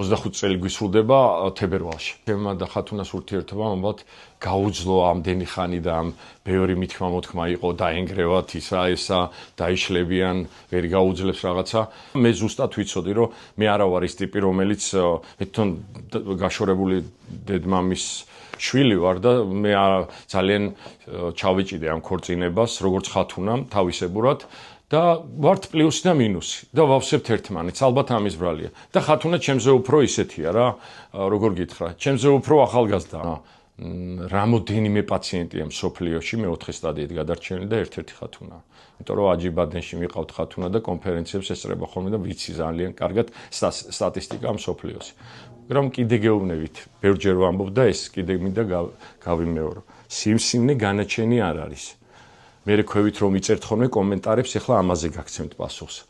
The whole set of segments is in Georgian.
25 წელი გვისრულდება თებერვალში. ჩემმა და ხათუნას ურთიერთობამ ალბათ გაუძლო ამდენი ხანი და ამ ბევრი მithმა-მოთქმა იყო დაენგრევათ ესა დაიშლებიან, ვერ გაუძლებს რაღაცა. მე ზუსტად ვიცოდი, რომ მე არა ვარ ის ტიპი, რომელიც მე თვითონ გაშორებული დედმამის შვილი ვარ და მე ძალიან ჩავიჭიდე ამ ქორწინებას, როგორც ხათუნამ თავისებურად. და ვართ პლუსი და მინუსი და ვავსებთ ერთმანეთს, ალბათ ამის ბრალია. და ხათუნა ჩემზე უფრო ისეთია რა, როგორ გითხრა, ჩემზე უფრო ახალგაზრდა. რამოდენიმე პაციენტია მსოფლიოში, მე 4 სტადიით გადარჩენილი და ერთ-ერთი ხათუნა. იმიტომ რომ აჯიბადენში მიყავთ ხათუნა და კონფერენციებს ესწრება ხოლმე და ვიცი ძალიან კარგად სტატისტიკა მსოფლიოში. მაგრამ კიდე გეუბნებით, ბევრჯერ ვამბობ და ეს კიდე მინდა გავიმეორო. სიმსივნე განაჩენი არ არის. მე რექვევით რომ იწერთ ხოლმე კომენტარებს, ეხლა ამაზე გაგცემთ პასუხს.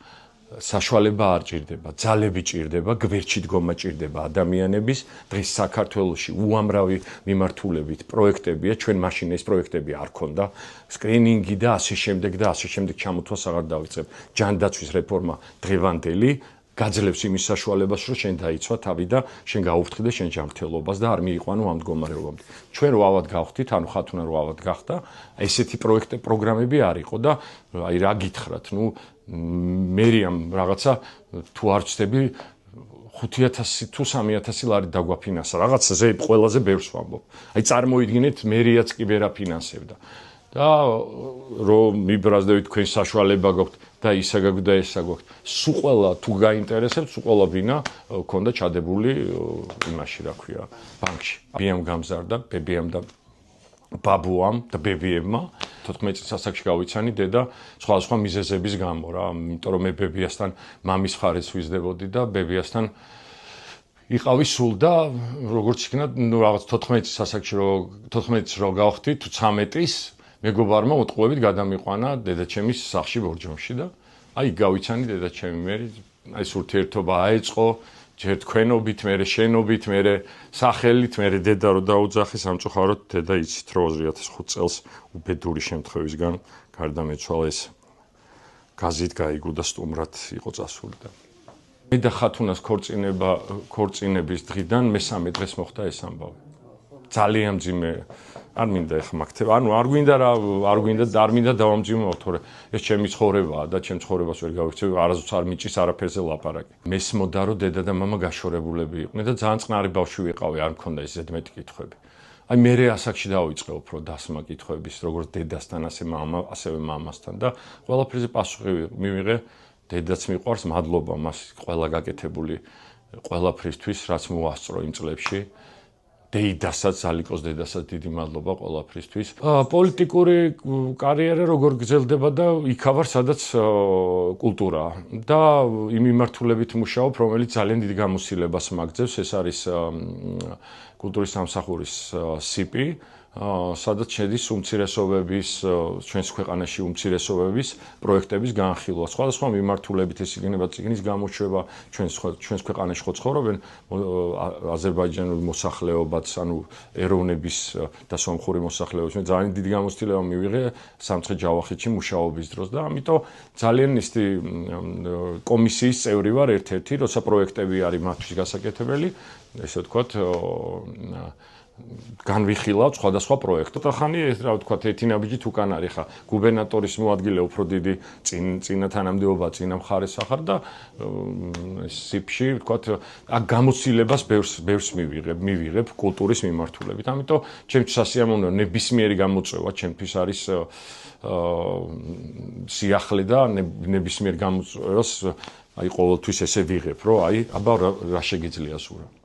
საშუალება არ ჭირდება, ძალები ჭირდება, გვერდში დგომა ჭირდება ადამიანების. დღეს საქართველოში უამრავი მიმართულებით პროექტებია, ჩვენ მაშინ ეს პროექტები არ ქონდა. სკრინინგი და ასე შემდეგ ჩამოთვას აღარ დავიწყებ. ჯანდაცვის რეფორმა დღევანდელი გაძლევს იმის საშუალებას, რომ შენ დაიცვა თავი და შენ გაუფრთხილდე შენ ჯანმრთელობას და არ მიიყვანო ამ მდგომარეობამდე. ჩვენ რო ავად გავხდით, ანუ ხათუნა რო ავად გახდა, ესეთი პროგრამები არ იყო და აი რა გითხრათ, მერიამ რაღაცა თუ არ ვწდები 5000 თუ 3000 ლარი დაგვაფინანსა. რაღაცაზე ყველაზე ბევრს ვამბობ. აი წარმოიდგინეთ, მერიაც კი ვერ აფინანსებდა. და რომ მიბრაზდებით თქვენ საშუალება გაქვთ და ისა გაქვთ და ესა გაქვთ. სულ ყველა თუ გაინტერესებთ, სულ ყველა ბინა ქონდა ჩადებული იმაში, რა ქვია, ბანკში. ბიამ გამზარდა, ბებიამ და ბაბუამ და ბებიებმა 14 წლის ასაკში გავიცანი დედა სხვადასხვა მიზეზების გამო რა, იმიტომ რომ მე ბებიასთან მამის მხარეს ვიზდებოდი და ბებიასთან იყავი სულ და როგორც იქნა, რაღაც 14 წლის ასაკში 14 წლის რო გავხდი თუ 13-ის მეგობარმა უტყუებით გადამიყვანა დედაჩემის სახლში ბორჯომში და აი გავიცანი დედაჩემი მე აი ეს ურთიერთობა აეწყო ჯერ თქვენობით, მერე შენობით, მერე სახელით, მერე დედა რო დაუძახი სამწუხაროდ დედა იცით რომ 2005 წელს უბედური შემთხვევისგან გარდამეცვალა ეს გაზით გაიგო და სტუმრად იყო წასული და მე და ხათუნას ქორწინების დღიდან მესამე დღეს მოხდა ეს ამბავი. ძალიან მძიმე არ მინდა ეხა მაგთებ, ანუ არ მინდა დავამძიმო, თორე ეს ჩემი ცხოვრებაა და ჩემ ცხოვრებას ვერ გავიქცევ, არასდროს არ მიჭის არაფერზე ლაპარაკი. მესმოდა რომ დედა და მამა გაშორებულები იყვნენ და ძალიან წყნარი ბავშვი ვიყავი, არ მქონდა ეს ზედმეტი კითხვები. აი მე ასაკში დავიწყე უფრო დასმა კითხვების, როგორც დედასთან, ასევე მამასთან და ყველაფერზე პასუხი მივიღე. დედაც მიყვარს, მადლობა მას ყველა გაკეთებული ყველაფრისთვის, რაც მოასწრო იმ წლებში. დეიდასაც, ზალიკოს დედასაც დიდი მადლობა ყველაფრისთვის. პოლიტიკური კარიერა როგორ გრძელდება და იქავარ სადაც კულტურაა და იმ მიმართულებით მუშაობ, რომელიც ძალიან დიდ გამოცდილებას მაგძებს, ეს არის კულტურის სამსახურის სიპი, სადაც შედის უმცირესობების, ჩვენს ქვეყანაში უმცირესობების პროექტების განხილვა. სხვადასხვა მიმართულებით ეს იქნება წიგნის გამოშვება, ჩვენს ქვეყანაში ხო ცხოვრობენ აზერბაიჯანული მოსახლეობაც, ანუ ეროვნების და სომხური მოსახლეობის. მე ძალიან დიდი გამოცდილება მივიღე სამცხე-ჯავახეთში მუშაობის დროს და ამიტომ ძალიან ისეთი კომისიის წევრი ვარ ერთ-ერთი, როცა პროექტები არის მათთვის გასაკეთებელი, ესე ვთქვათ, განვიხილავთ სხვადასხვა პროექტს. ხანი რა ვთქვათ, ერთი ნაბიჯით უკან არის ხა გუბერნატორის მოადგილე უფრო დიდი წინა თანამდებობა წინა მხარეს ახარ და სიფში ვთქვათ, აქ გამოცდილებას ბევრს მივიღებ კულტურის მიმართულებით. ამიტომ ჩემთვის სასიამოვნოა ნებისმიერი გამოწვევა ჩემთვის არის სიახლე და ნებისმიერ გამოწვევას აი ყოველთვის ესე ვიღებ, რომ აი აბა რა შეგიძლია სურა.